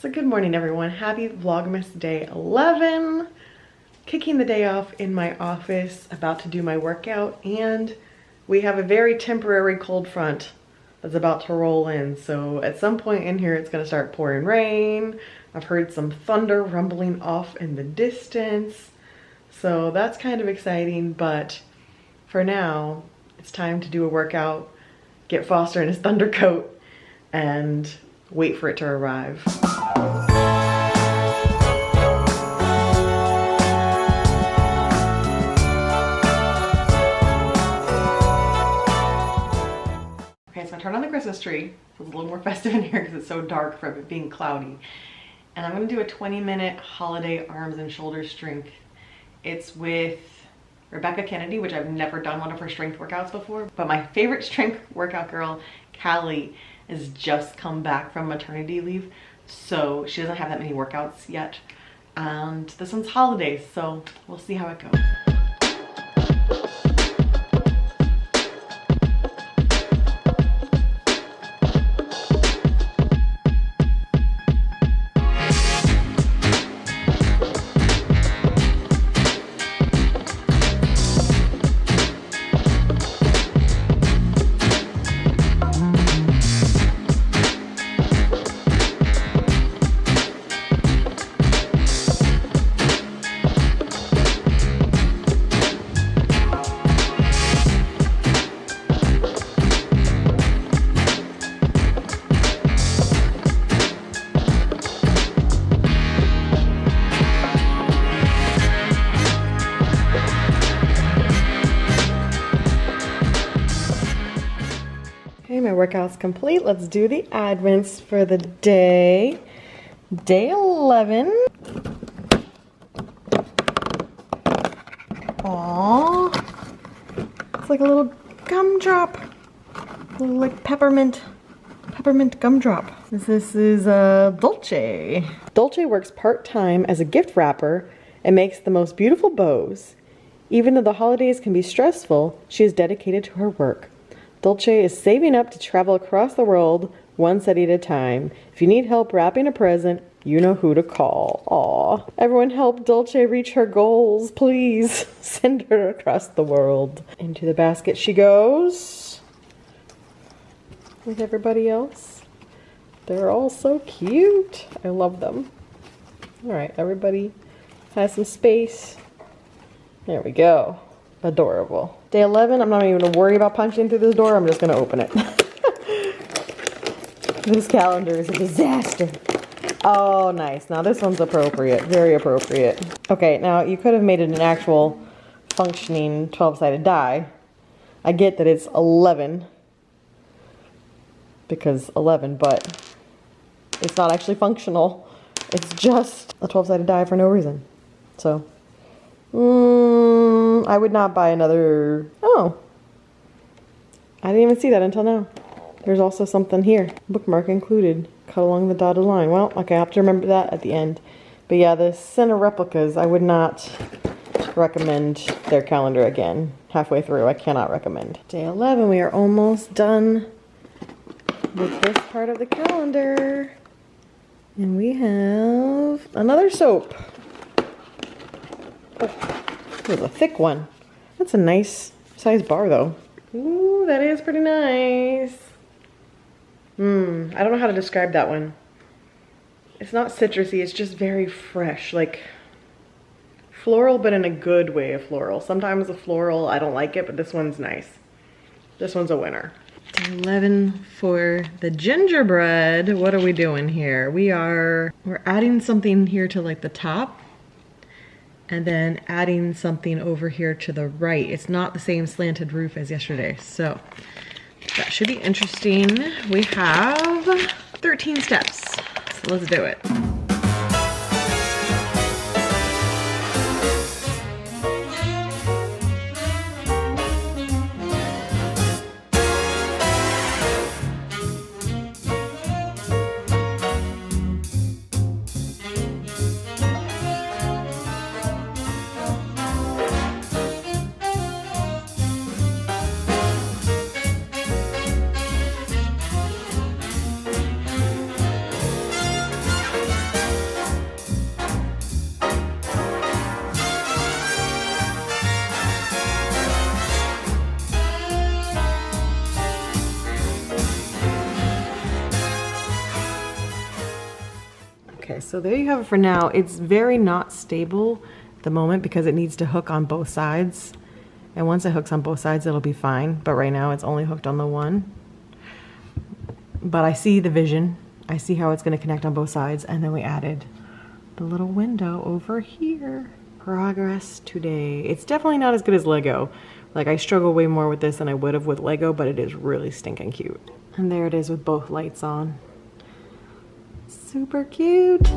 So good morning everyone, happy Vlogmas day 11. Kicking the day off in my office, about to do my workout, and we have a very temporary cold front that's about to roll in. So at some point in here it's gonna start pouring rain. I've heard some thunder rumbling off in the distance. So that's kind of exciting, but for now it's time to do a workout, get Foster in his thunder coat, and wait for it to arrive. Okay, so I turned on the Christmas tree. So it's a little more festive in here because it's so dark from it being cloudy. And I'm gonna do a 20-minute holiday arms and shoulder strength. It's with Rebecca Kennedy, which I've never done one of her strength workouts before, but my favorite strength workout girl, Callie, has just come back from maternity leave. So she doesn't have that many workouts yet. And this one's holidays, so we'll see how it goes. Okay, my workout's complete. Let's do the advents for the day. Day 11. Aww. It's like a little gumdrop. A little like peppermint gumdrop. This is Dolce. Dolce works part-time as a gift wrapper and makes the most beautiful bows. Even though the holidays can be stressful, she is dedicated to her work. Dolce is saving up to travel across the world one city at a time. If you need help wrapping a present, you know who to call. Aw. Everyone help Dolce reach her goals, please. Send her across the world. Into the basket she goes. With everybody else. They're all so cute. I love them. Alright, everybody has some space. There we go. Adorable. Day 11, I'm not even gonna worry about punching through this door, I'm just gonna open it. This calendar is a disaster. Oh, nice. Now this one's appropriate, very appropriate. Okay, now you could have made it an actual functioning 12-sided die. I get that it's 11, because 11, but it's not actually functional. It's just a 12-sided die for no reason. So, I would not buy another. Oh, I didn't even see that until now. There's also something here. Bookmark included. Cut along the dotted line. Well, okay, I have to remember that at the end. But yeah, the center replicas, I would not recommend their calendar again. Halfway through, I cannot recommend. Day 11, we are almost done with this part of the calendar. And we have another soap. Oh. There's a thick one. That's a nice size bar though. Ooh, that is pretty nice. I don't know how to describe that one. It's not citrusy, it's just very fresh, like floral, but in a good way of floral. Sometimes the floral, I don't like it, but this one's nice. This one's a winner. Day 11 for the gingerbread. What are we doing here? We're adding something here to like the top, and then adding something over here to the right. It's not the same slanted roof as yesterday, so that should be interesting. We have 13 steps, so let's do it. Okay, so there you have it for now. It's very not stable at the moment because it needs to hook on both sides. And once it hooks on both sides, it'll be fine. But right now it's only hooked on the one. But I see the vision. I see how it's going to connect on both sides. And then we added the little window over here. Progress today. It's definitely not as good as Lego. Like, I struggle way more with this than I would have with Lego, but it is really stinking cute. And there it is with both lights on. Super cute.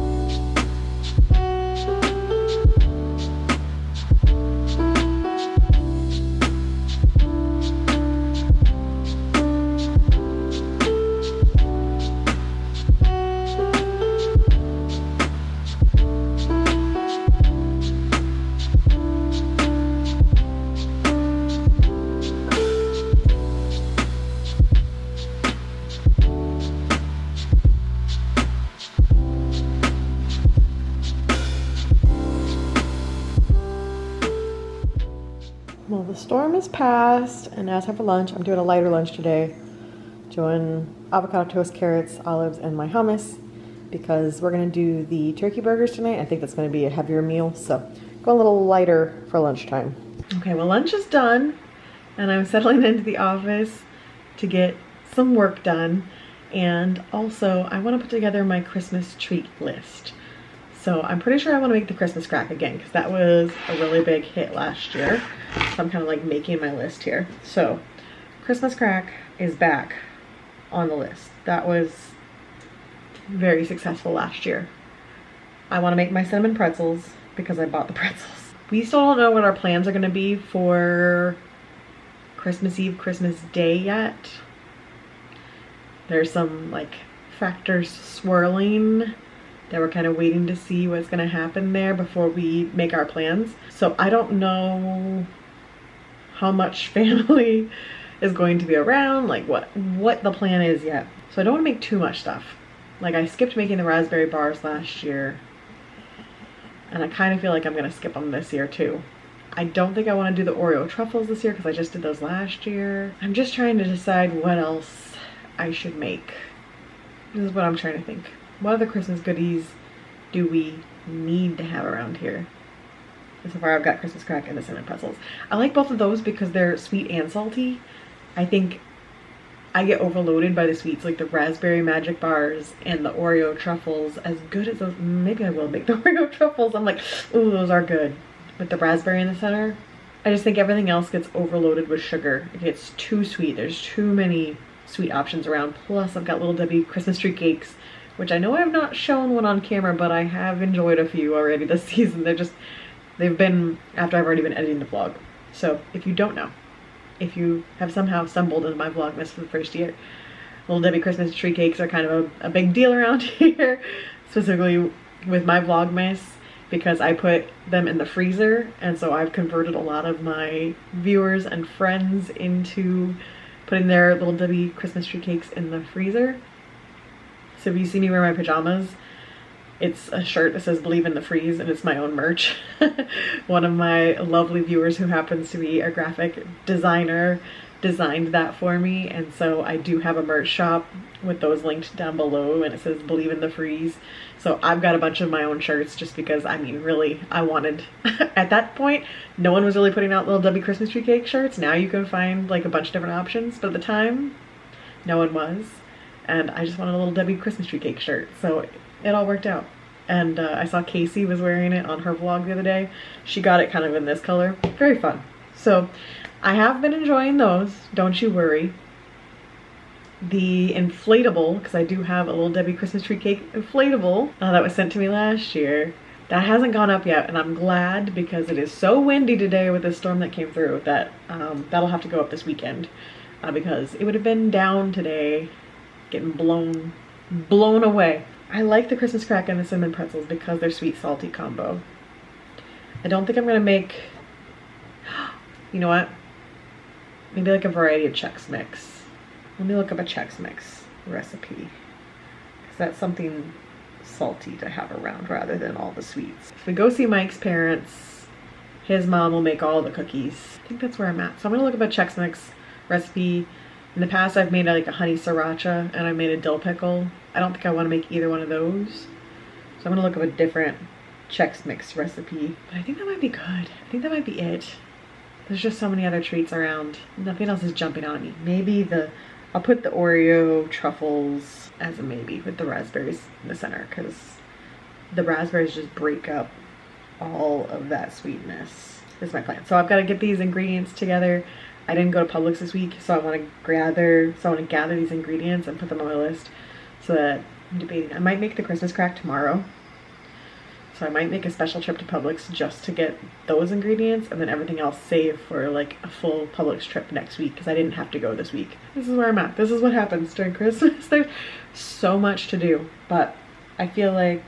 Well, the storm is past, and now it's time for lunch. I'm doing a lighter lunch today. Doing avocado toast, carrots, olives, and my hummus because we're gonna do the turkey burgers tonight. I think that's gonna be a heavier meal, so go a little lighter for lunchtime. Okay, well, lunch is done, and I'm settling into the office to get some work done. And also, I wanna put together my Christmas treat list. So I'm pretty sure I want to make the Christmas crack again because that was a really big hit last year. So I'm kind of like making my list here. So Christmas crack is back on the list. That was very successful last year. I want to make my cinnamon pretzels because I bought the pretzels. We still don't know what our plans are going to be for Christmas Eve, Christmas Day yet. There's some like factors swirling that we're kind of waiting to see what's going to happen there before we make our plans. So I don't know how much family is going to be around, like what the plan is yet. So I don't want to make too much stuff. Like, I skipped making the raspberry bars last year, and I kind of feel like I'm going to skip them this year too. I don't think I want to do the Oreo truffles this year because I just did those last year. I'm just trying to decide what else I should make. This is what I'm trying to think. What other Christmas goodies do we need to have around here? And so far I've got Christmas crack and the cinnamon pretzels. I like both of those because they're sweet and salty. I think I get overloaded by the sweets, like the raspberry magic bars and the Oreo truffles. As good as those, maybe I will make the Oreo truffles. I'm like, ooh, those are good. With the raspberry in the center, I just think everything else gets overloaded with sugar. It gets too sweet. There's too many sweet options around. Plus I've got Little Debbie Christmas tree cakes, which I know I have not shown one on camera, but I have enjoyed a few already this season. They've been after I've already been editing the vlog. So if you don't know, if you have somehow stumbled into my Vlogmas for the first year, Little Debbie Christmas tree cakes are kind of a big deal around here, specifically with my Vlogmas, because I put them in the freezer, and so I've converted a lot of my viewers and friends into putting their Little Debbie Christmas tree cakes in the freezer. So if you see me wear my pajamas, it's a shirt that says "Believe in the Freeze," and it's my own merch. One of my lovely viewers who happens to be a graphic designer designed that for me, and so I do have a merch shop with those linked down below, and it says "Believe in the Freeze." So I've got a bunch of my own shirts just because, I mean, really, I wanted, at that point, no one was really putting out Little Debbie Christmas tree cake shirts. Now you can find like a bunch of different options, but at the time, no one was. And I just wanted a Little Debbie Christmas tree cake shirt, so it all worked out. And I saw Casey was wearing it on her vlog the other day. She got it kind of in this color. Very fun. So I have been enjoying those, don't you worry. The inflatable, because I do have a Little Debbie Christmas tree cake inflatable that was sent to me last year. That hasn't gone up yet, and I'm glad because it is so windy today with the storm that came through that that'll have to go up this weekend because it would have been down today, getting blown away. I like the Christmas crack and the cinnamon pretzels because they're sweet salty combo. I don't think I'm gonna make, you know what, maybe like a variety of Chex Mix. Let me look up a Chex Mix recipe because that's something salty to have around rather than all the sweets. If we go see Mike's parents, his mom will make all the cookies. I think that's where I'm at. So I'm gonna look up a Chex Mix recipe. In the past, I've made like a honey sriracha and I made a dill pickle. I don't think I want to make either one of those. So I'm gonna look up a different Chex Mix recipe. But I think that might be good. I think that might be it. There's just so many other treats around. Nothing else is jumping on me. Maybe I'll put the Oreo truffles as a maybe with the raspberries in the center, because the raspberries just break up all of that sweetness. This is my plan. So I've got to get these ingredients together. I didn't go to Publix this week, so I want to gather these ingredients and put them on my list. So that I'm debating. I might make the Christmas crack tomorrow. So I might make a special trip to Publix just to get those ingredients, and then everything else save for like a full Publix trip next week, because I didn't have to go this week. This is where I'm at. This is what happens during Christmas. There's so much to do, but I feel like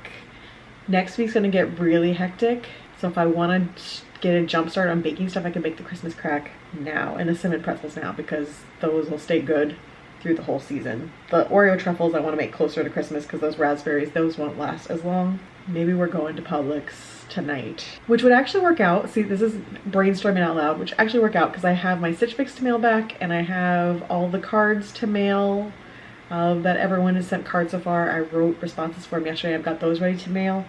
next week's gonna get really hectic. So if I want to get a jump start on baking stuff, I can make the Christmas crack now and the cinnamon pretzels now, because those will stay good through the whole season. The Oreo truffles I want to make closer to Christmas, because those raspberries, those won't last as long. Maybe we're going to Publix tonight, which would actually work out. See, this is brainstorming out loud, which actually work out because I have my Stitch Fix to mail back, and I have all the cards to mail that everyone has sent cards so far. I wrote responses for them yesterday. I've got those ready to mail.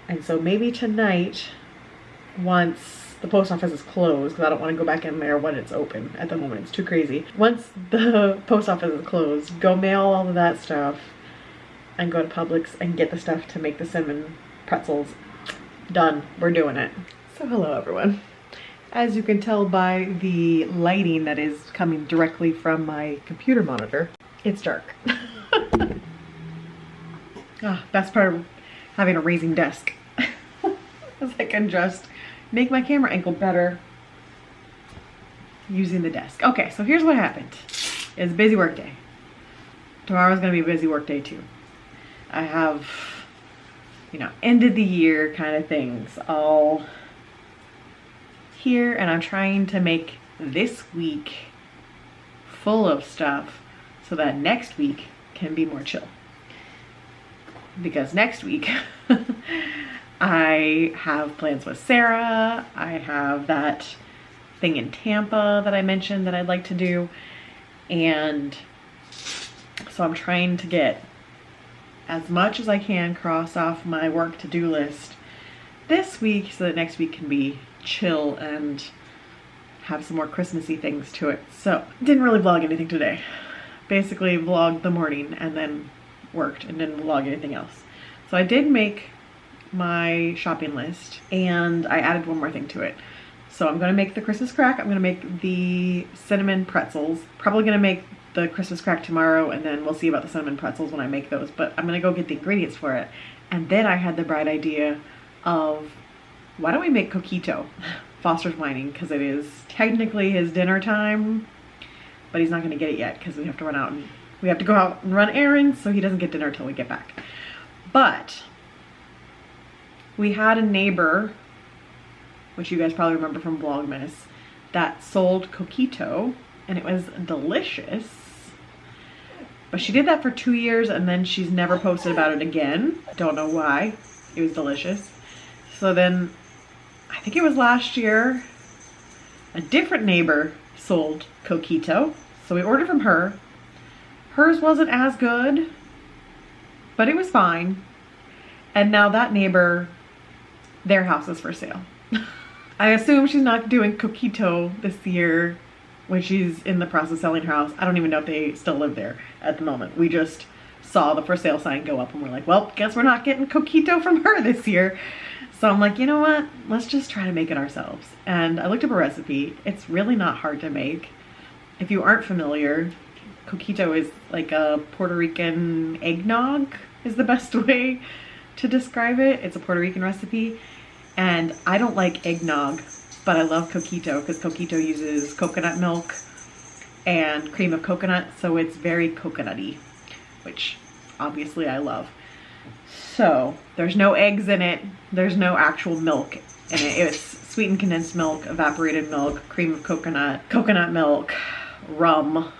And so maybe tonight, once the post office is closed, because I don't want to go back in there when it's open at the moment. It's too crazy. Once the post office is closed, go mail all of that stuff and go to Publix and get the stuff to make the cinnamon pretzels. Done. We're doing it. So hello everyone. As you can tell by the lighting that is coming directly from my computer monitor, it's dark. Best part of having a raising desk is I can just make my camera angle better using the desk. Okay, so here's what happened. It's a busy work day. Tomorrow's gonna be a busy work day too. I have, you know, end of the year kind of things all here, and I'm trying to make this week full of stuff so that next week can be more chill. Because next week I have plans with Sarah. I have that thing in Tampa that I mentioned that I'd like to do, and so I'm trying to get as much as I can cross off my work to-do list this week so that next week can be chill and have some more Christmassy things to it. So didn't really vlog anything today. Basically vlogged the morning and then worked and didn't vlog anything else. So I did make my shopping list, and I added one more thing to it. So I'm gonna make the Christmas crack. I'm gonna make the cinnamon pretzels. Probably gonna make the Christmas crack tomorrow, and then we'll see about the cinnamon pretzels when I make those, but I'm gonna go get the ingredients for it. And then I had the bright idea of, why don't we make coquito? Foster's whining because it is technically his dinner time, but he's not gonna get it yet because we have to go out and run errands, so he doesn't get dinner until we get back. But we had a neighbor, which you guys probably remember from Vlogmas, that sold coquito, and it was delicious. But she did that for 2 years, and then she's never posted about it again. Don't know why. It was delicious. So then, I think it was last year, a different neighbor sold coquito. So we ordered from her. Hers wasn't as good, but it was fine. And now that neighbor, their house is for sale. I assume she's not doing coquito this year when she's in the process of selling her house. I don't even know if they still live there at the moment. We just saw the for sale sign go up and we're like, well, guess we're not getting coquito from her this year. So I'm like, you know what? Let's just try to make it ourselves. And I looked up a recipe. It's really not hard to make. If you aren't familiar, coquito is like a Puerto Rican eggnog is the best way to describe it. It's a Puerto Rican recipe. And I don't like eggnog, but I love coquito because coquito uses coconut milk and cream of coconut, so it's very coconutty, which obviously I love. So there's no eggs in it, there's no actual milk in it. It's sweetened condensed milk, evaporated milk, cream of coconut, coconut milk, rum,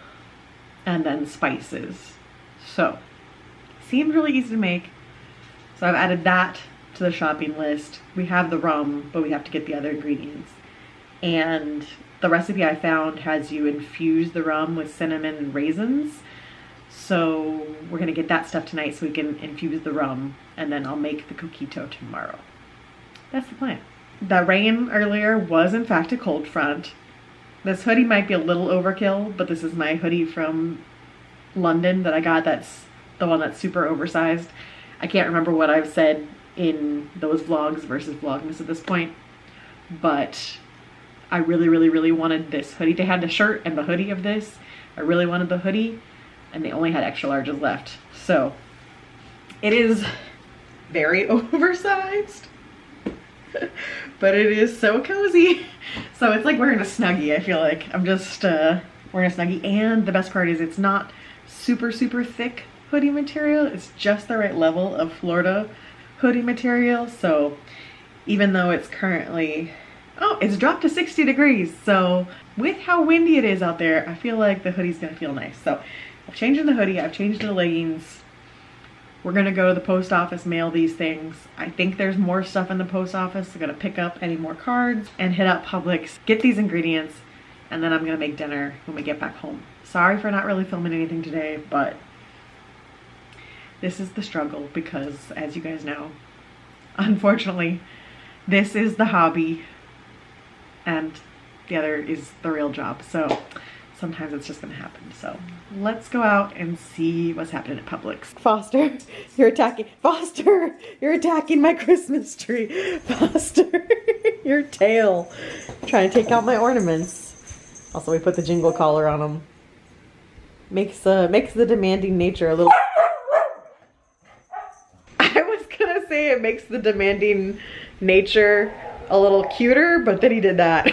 and then spices. So seems really easy to make. So I've added that to the shopping list. We have the rum, but we have to get the other ingredients. And the recipe I found has you infuse the rum with cinnamon and raisins. So we're gonna get that stuff tonight so we can infuse the rum, and then I'll make the coquito tomorrow. That's the plan. The rain earlier was in fact a cold front. This hoodie might be a little overkill, but this is my hoodie from London that I got. That's the one that's super oversized. I can't remember what I've said in those vlogs versus Vlogmas at this point, but I really wanted this hoodie. They had the shirt and the hoodie of this. I really wanted the hoodie, and they only had extra larges left. So it is very oversized, but it is so cozy. So it's like wearing a Snuggie, I feel like. I'm just wearing a Snuggie, and the best part is it's not super thick hoodie material. It's just the right level of Florida hoodie material. So even though it's currently, oh, it's dropped to 60 degrees. So with how windy it is out there, I feel like the hoodie's gonna feel nice. So I've changed the hoodie, I've changed the leggings. We're gonna go to the post office, mail these things. I think there's more stuff in the post office. I'm gonna pick up any more cards and hit up Publix, get these ingredients, and then I'm gonna make dinner when we get back home. Sorry for not really filming anything today, but this is the struggle because, as you guys know, unfortunately, this is the hobby and the other is the real job. So sometimes it's just gonna happen. So let's go out and see what's happening at Publix. Foster, you're attacking. Foster, you're attacking my Christmas tree. Foster, your tail. Trying to take out my ornaments. Also, we put the jingle collar on them. Makes the demanding nature a little. I was gonna say it makes the demanding nature a little cuter, but then he did that.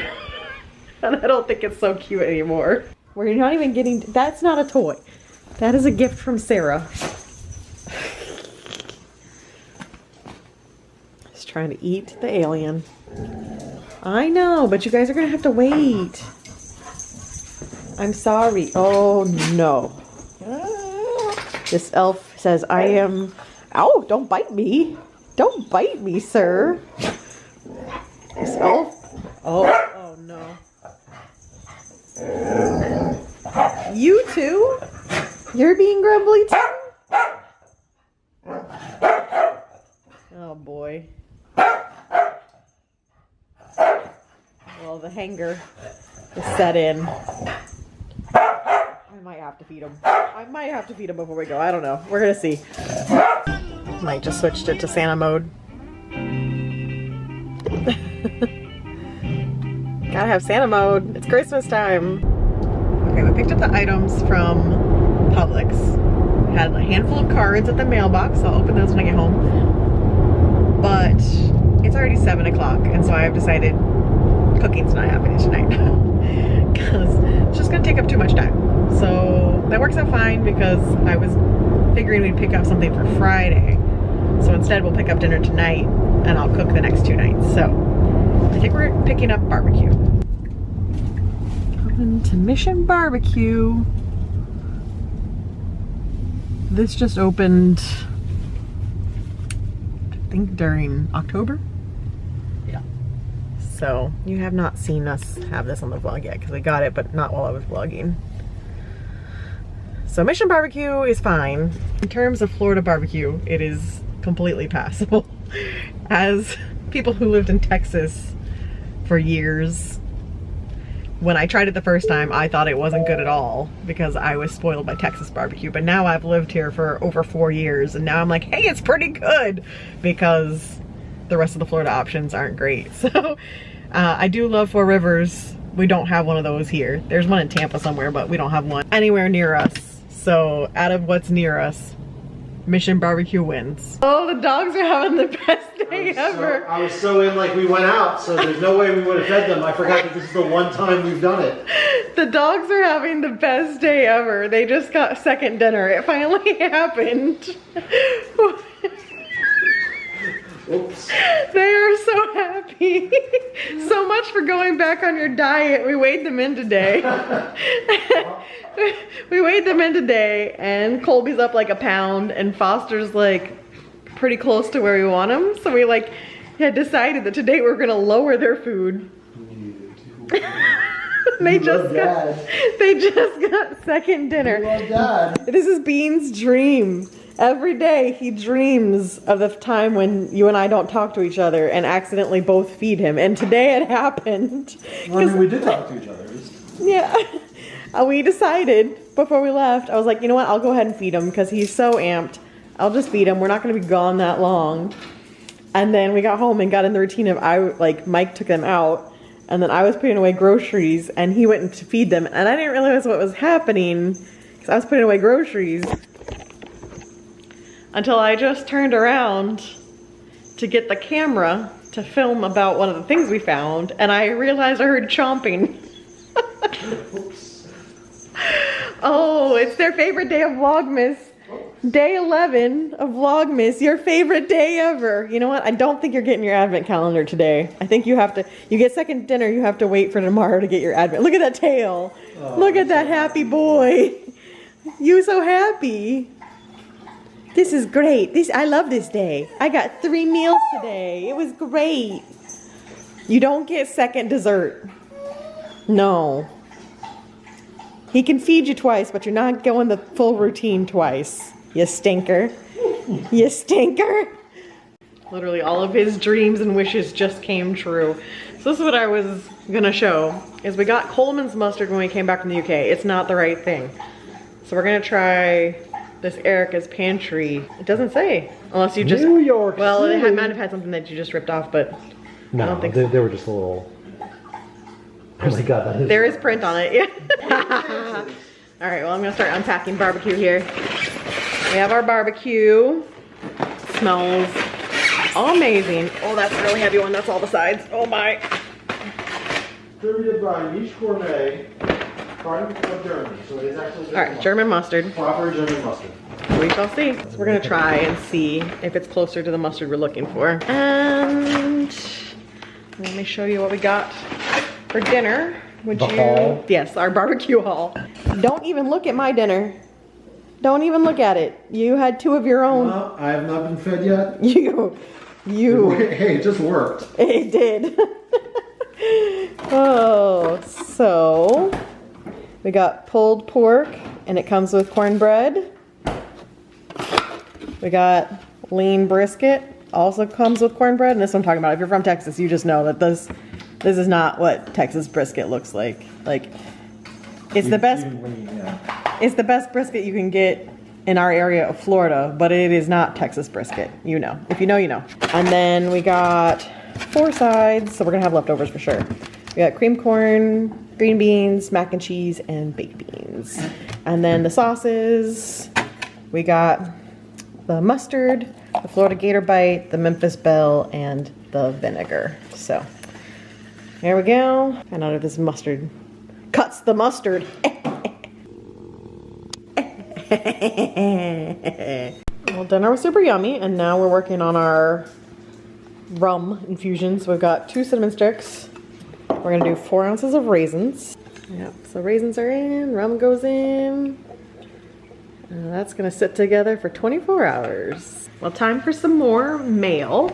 And I don't think it's so cute anymore. We're not even getting, that's not a toy. That is a gift from Sarah. He's trying to eat the alien. I know, but you guys are gonna have to wait. I'm sorry. Oh no. This elf says I am, ow, don't bite me. Don't bite me, sir. This elf, oh no. You too? You're being grumbly too? Oh boy. Well, the hanger is set in. I might have to feed him. I might have to feed him before we go. I don't know. We're gonna see. Might just switched it to Santa mode. Gotta have Santa mode. It's Christmas time. Okay, we picked up the items from Publix. Had a handful of cards at the mailbox. I'll open those when I get home. But it's already 7 o'clock, and so I have decided cooking's not happening tonight. Because it's just gonna take up too much time. So that works out fine because I was figuring we'd pick up something for Friday. So instead we'll pick up dinner tonight and I'll cook the next 2 nights. So I think we're picking up barbecue. Coming to Mission Barbecue. This just opened, I think during October. Yeah. So you have not seen us have this on the vlog yet because we got it, but not while I was vlogging. So Mission Barbecue is fine. In terms of Florida barbecue, it is completely passable. As people who lived in Texas for years, when I tried it the first time, I thought it wasn't good at all because I was spoiled by Texas barbecue. But now I've lived here for over 4 years and now I'm like, hey, it's pretty good because the rest of the Florida options aren't great. So I do love Four Rivers. We don't have one of those here. There's one in Tampa somewhere, but we don't have one anywhere near us. So out of what's near us, Mission Barbecue wins. Oh, the dogs are having the best day ever. I was so in like we went out, so there's no way we would have fed them. I forgot that this is the one time we've done it. The dogs are having the best day ever. They just got second dinner. It finally happened. Oops. They are so happy. So much for going back on your diet. We weighed them in today. We weighed them in today and Colby's up like a pound and Foster's like pretty close to where we want him. So we like had decided that today we're gonna lower their food. They just got second dinner. You love Dad. This is Bean's dream. Every day he dreams of the time when you and I don't talk to each other and accidentally both feed him. And today it happened. Well, I mean, we did talk to each other. Yeah. We decided before we left, I was like, you know what? I'll go ahead and feed him because he's so amped. I'll just feed him. We're not going to be gone that long. And then we got home and got in the routine of Mike took them out. And then I was putting away groceries and he went to feed them. And I didn't realize what was happening because I was putting away groceries. Until I just turned around to get the camera to film about one of the things we found, and I realized I heard chomping. Oh, it's their favorite day of Vlogmas. Day 11 of Vlogmas, your favorite day ever. You know what? I don't think you're getting your advent calendar today. I think you get second dinner, you have to wait for tomorrow to get your advent. Look at that tail. Oh, look at that happy boy. You so happy. This is great. I love this day. I got 3 meals today. It was great. You don't get second dessert. No. He can feed you twice, but you're not going the full routine twice. You stinker. You stinker. Literally all of his dreams and wishes just came true. So this is what I was gonna show, is we got Coleman's mustard when we came back from the UK. It's not the right thing. So we're gonna try this Erica's Pantry. It doesn't say, unless you just... New York Well, City. it might have had something that you just ripped off, but no, I don't think they were just a little... Oh my God, that is... There is print on it, yeah. All right, well, I'm gonna start unpacking barbecue here. We have our barbecue. Smells amazing. Oh, that's a really heavy one. That's all the sides. Oh my. Distributed by Niche Gourmet. Part of Germany, so it is actually All right, German mustard. Proper German mustard. We shall see. So we're gonna try and see if it's closer to the mustard we're looking for. And let me show you what we got for dinner. Would you? Haul? Yes, our barbecue haul. Don't even look at my dinner. Don't even look at it. You had 2 of your own. No, I have not been fed yet. You. Hey, it just worked. It did. Oh, so we got pulled pork and it comes with cornbread. We got lean brisket, also comes with cornbread. And this one I'm talking about, if you're from Texas, you just know that this is not what Texas brisket looks like. Like, it's the best. It's the best brisket you can get in our area of Florida, but it is not Texas brisket. You know. If you know, you know. And then we got 4 sides, so we're gonna have leftovers for sure. We got cream corn, green beans, mac and cheese, and baked beans. And then the sauces, we got the mustard, the Florida Gator Bite, the Memphis Belle, and the vinegar. So there we go. And out of this mustard cuts the mustard. Well, dinner was super yummy, and now we're working on our rum infusion. So we've got 2 cinnamon sticks. We're gonna do 4 ounces of raisins. Yep, so raisins are in, rum goes in. And that's gonna sit together for 24 hours. Well, time for some more mail.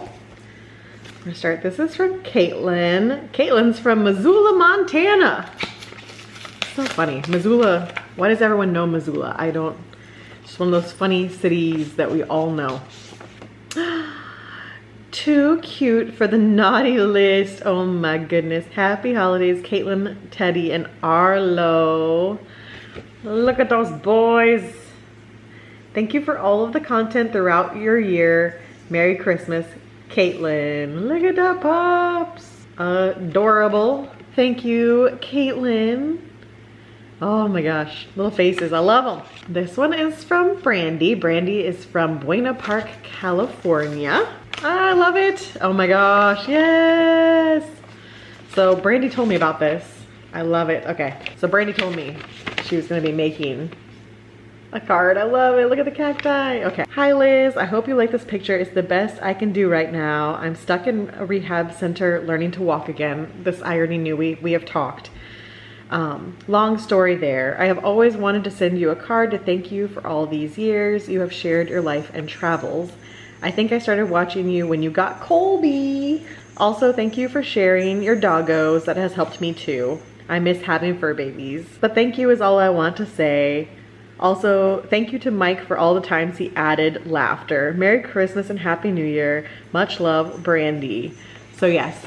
I'm gonna start, this is from Caitlin. Caitlin's from Missoula, Montana. So funny, Missoula, why does everyone know Missoula? I don't, it's one of those funny cities that we all know. Too cute for the naughty list. Oh my goodness. Happy holidays, Caitlin, Teddy, and Arlo. Look at those boys. Thank you for all of the content throughout your year. Merry Christmas, Caitlin. Look at that pups. Adorable. Thank you, Caitlin. Oh my gosh, little faces, I love them. This one is from Brandy. Brandy is from Buena Park, California. I love it. Oh my gosh, yes. So Brandy told me about this. I love it. Okay, so Brandy told me she was gonna be making a card. I love it. Look at the cacti. Okay. Hi Liz, I hope you like this picture. It's the best I can do right now. I'm stuck in a rehab center learning to walk again. This I already knew, we have talked. Long story there. I have always wanted to send you a card to thank you for all these years you have shared your life and travels. I think I started watching you when you got Colby. Also, thank you for sharing your doggos. That has helped me too. I miss having fur babies. But thank you is all I want to say. Also, thank you to Mike for all the times he added laughter. Merry Christmas and Happy New Year. Much love, Brandy. So yes,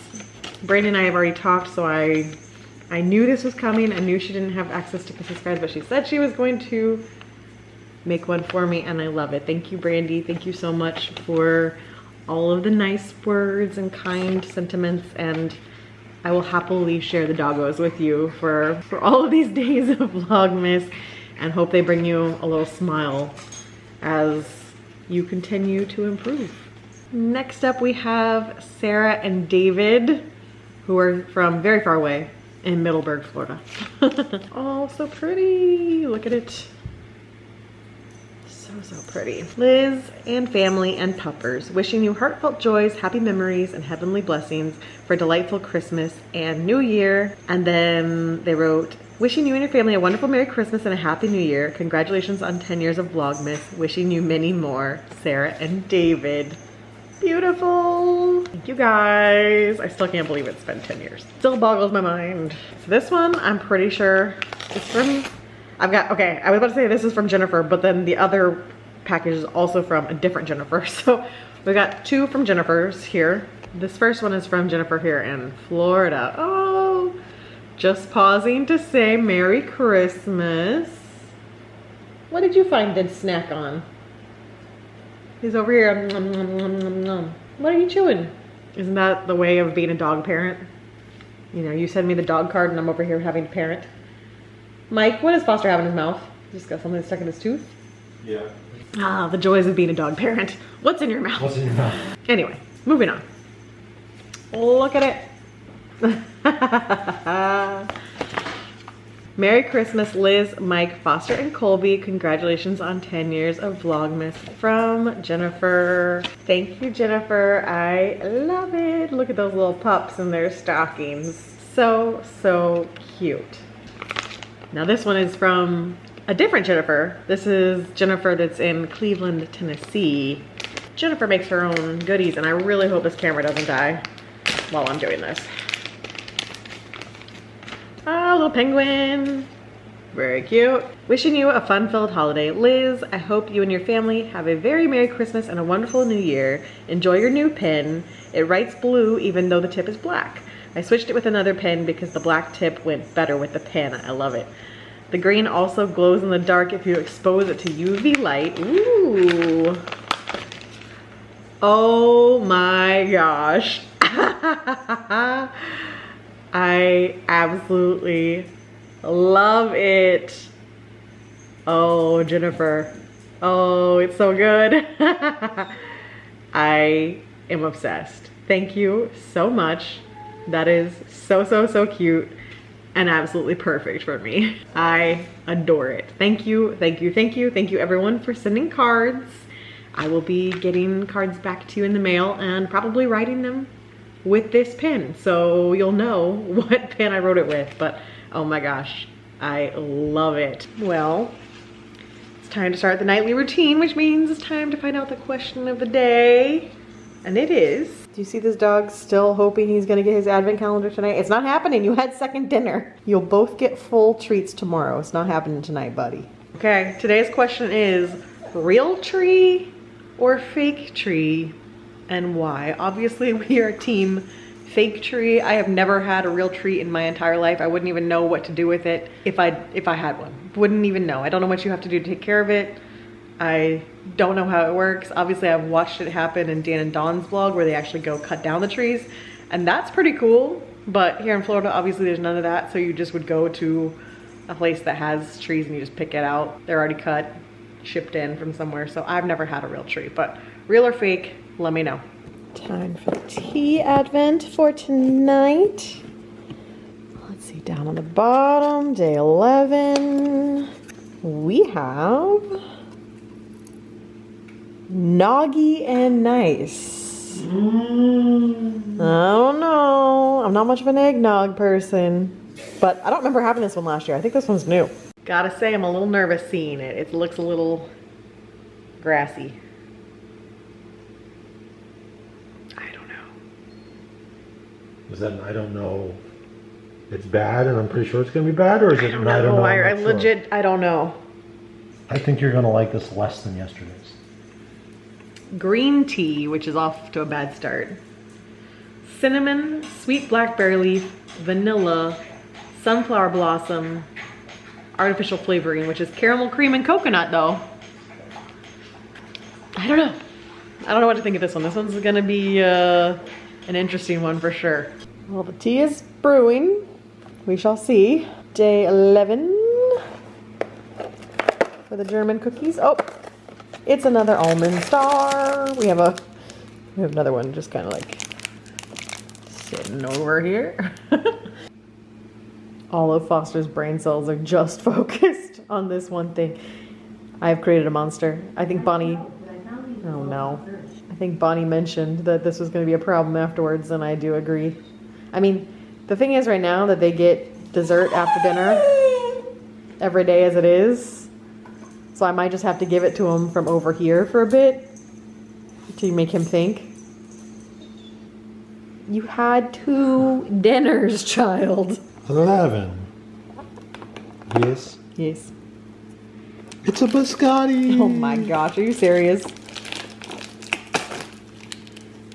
Brandy and I have already talked, so I knew this was coming. I knew she didn't have access to Christmas cards, but she said she was going to make one for me, and I love it. Thank you, Brandy. Thank you so much for all of the nice words and kind sentiments, and I will happily share the doggos with you for all of these days of Vlogmas, and hope they bring you a little smile as you continue to improve. Next up we have Sarah and David, who are from very far away in Middleburg, Florida. Oh, so pretty. Look at it. So pretty. Liz and family and puppers, wishing you heartfelt joys, happy memories, and heavenly blessings for a delightful Christmas and New Year. And then they wrote, wishing you and your family a wonderful Merry Christmas and a Happy New Year. Congratulations on 10 years of Vlogmas. Wishing you many more, Sarah and David. Beautiful. Thank you guys. I still can't believe it's been 10 years. Still boggles my mind. So this one, I'm pretty sure it's from, okay, I was about to say this is from Jennifer, but then the other package is also from a different Jennifer. So we got two from Jennifer's here. This first one is from Jennifer here in Florida. Oh, just pausing to say Merry Christmas. What did you find to snack on? He's over here. Nom, nom, nom, nom, nom. What are you chewing? Isn't that the way of being a dog parent? You know, you send me the dog card and I'm over here having to parent. Mike, what does Foster have in his mouth? Just got something stuck in his tooth? Yeah. Ah, the joys of being a dog parent. What's in your mouth? What's in your mouth? Anyway, moving on. Look at it. Merry Christmas, Liz, Mike, Foster, and Colby. Congratulations on 10 years of Vlogmas from Jennifer. Thank you, Jennifer. I love it. Look at those little pups in their stockings. So, so cute. Now this one is from a different Jennifer. This is Jennifer that's in Cleveland, Tennessee. Jennifer makes her own goodies, and I really hope this camera doesn't die while I'm doing this. Ah, little penguin. Very cute. Wishing you a fun-filled holiday. Liz, I hope you and your family have a very Merry Christmas and a wonderful New Year. Enjoy your new pen. It writes blue even though the tip is black. I switched it with another pen because the black tip went better with the pen. I love it. The green also glows in the dark if you expose it to UV light. Ooh. Oh my gosh. I absolutely love it. Oh, Jennifer. Oh, it's so good. I am obsessed. Thank you so much. That is so, so, so cute and absolutely perfect for me. I adore it. Thank you, thank you, thank you. Thank you everyone for sending cards. I will be getting cards back to you in the mail and probably writing them with this pen, so you'll know what pen I wrote it with. But oh my gosh, I love it. Well, it's time to start the nightly routine, which means it's time to find out the question of the day. And it is, do you see this dog still hoping he's gonna get his advent calendar tonight? It's not happening. You had second dinner. You'll both get full treats tomorrow. It's not happening tonight, buddy. Okay, today's question is real tree or fake tree? And why? Obviously we are team fake tree. I have never had a real tree in my entire life. I wouldn't even know what to do with it if I had one. Wouldn't even know. I don't know what you have to do to take care of it. I don't know how it works. Obviously I've watched it happen in Dan and Dawn's vlog where they actually go cut down the trees, and that's pretty cool. But here in Florida, obviously there's none of that. So you just would go to a place that has trees and you just pick it out. They're already cut, shipped in from somewhere. So I've never had a real tree, but real or fake, let me know. Time for the tea advent for tonight. Let's see, down on the bottom, day 11, we have Noggy and Nice. I don't know. I'm not much of an eggnog person, but I don't remember having this one last year. I think this one's new. Gotta say, I'm a little nervous seeing it. It looks a little grassy. Is that an I don't know it's bad and I'm pretty sure it's going to be bad, or is it? I don't know. I legit, I don't know. I think you're going to like this less than yesterday's. Green tea, which is off to a bad start. Cinnamon, sweet blackberry leaf, vanilla, sunflower blossom, artificial flavoring, which is caramel cream and coconut though. I don't know. I don't know what to think of this one. This one's gonna be an interesting one for sure. Well, the tea is brewing. We shall see. Day 11 for the German cookies. Oh, it's another almond star. We have another one just kind of like sitting over here. All of Foster's brain cells are just focused on this one thing. I've created a monster. I think Bonnie, oh no. I think Bonnie mentioned that this was going to be a problem afterwards, and I do agree. I mean, the thing is right now that they get dessert after dinner every day as it is. So I might just have to give it to him from over here for a bit to make him think. You had 2 dinners, child. 11. Yes. Yes. It's a biscotti. Oh my gosh, are you serious?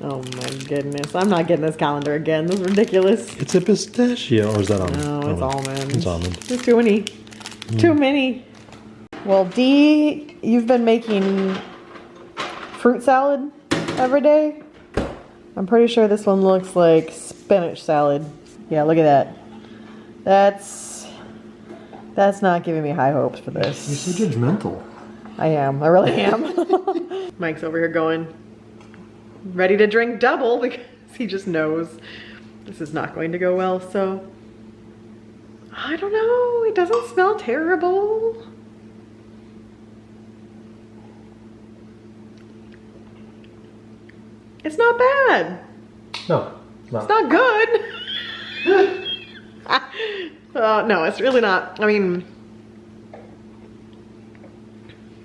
Oh my goodness. I'm not getting this calendar again. This is ridiculous. It's a pistachio, or is that almond? No, it's almond. It's almond. There's too many. Too many. Well, Dee, you've been making fruit salad every day. I'm pretty sure this one looks like spinach salad. Yeah, look at that. That's not giving me high hopes for this. You're so judgmental. I am. I really am. Mike's over here going, ready to drink double because he just knows this is not going to go well. So, I don't know. It doesn't smell terrible. It's not bad. No, it's not good. No, it's really not. I mean,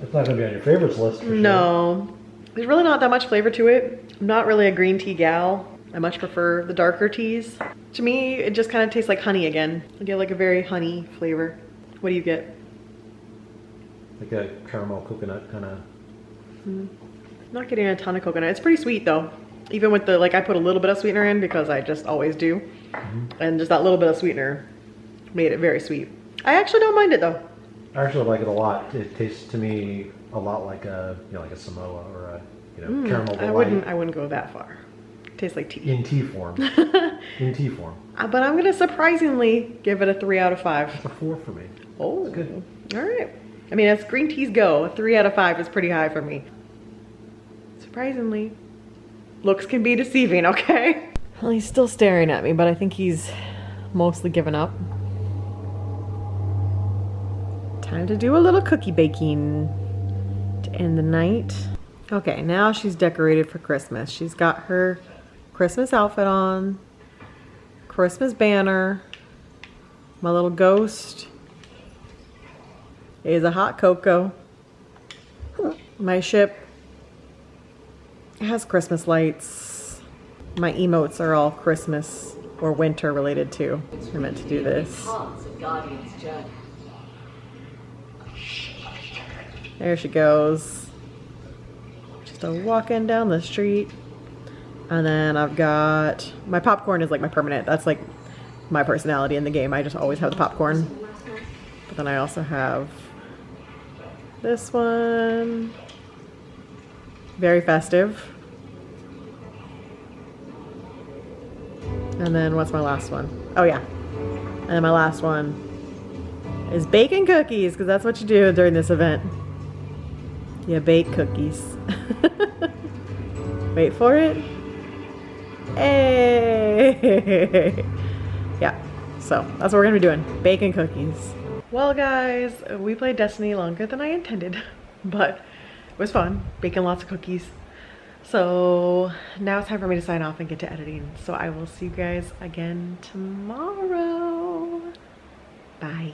it's not going to be on your favorites list. For no, sure. There's really not that much flavor to it. I'm not really a green tea gal. I much prefer the darker teas. To me, it just kind of tastes like honey again. I get like a very honey flavor. What do you get? Like a caramel coconut kind of. Not getting a ton of coconut. It's pretty sweet though. Even with the, like, I put a little bit of sweetener in because I just always do. And just that little bit of sweetener made it very sweet. I actually don't mind it though. I actually like it a lot. It tastes to me a lot like a, like a Samoa or a, caramel delight. I wouldn't go that far. It tastes like tea. In tea form. In tea form. But I'm gonna surprisingly give it a 3 out of 5. It's a 4 for me. Oh, it's good. All right. I mean, as green teas go, a 3 out of 5 is pretty high for me. Surprisingly. Looks can be deceiving, okay? Well, he's still staring at me, but I think he's mostly given up. Time to do a little cookie baking to end the night. Okay, now she's decorated for Christmas. She's got her Christmas outfit on, Christmas banner, my little ghost is a hot cocoa. My ship has Christmas lights. My emotes are all Christmas or winter related too. We're meant to do this. There she goes. Just walking down the street. And then I've got, my popcorn is like my permanent. That's like my personality in the game. I just always have the popcorn. But then I also have this one. Very festive. And then what's my last one? Oh yeah. And then my last one is baking cookies, because that's what you do during this event. You bake cookies. Wait for it. Hey! Yeah, so that's what we're gonna be doing, baking cookies. Well guys, we played Destiny longer than I intended, but it was fun, baking lots of cookies. So now it's time for me to sign off and get to editing. So I will see you guys again tomorrow. Bye.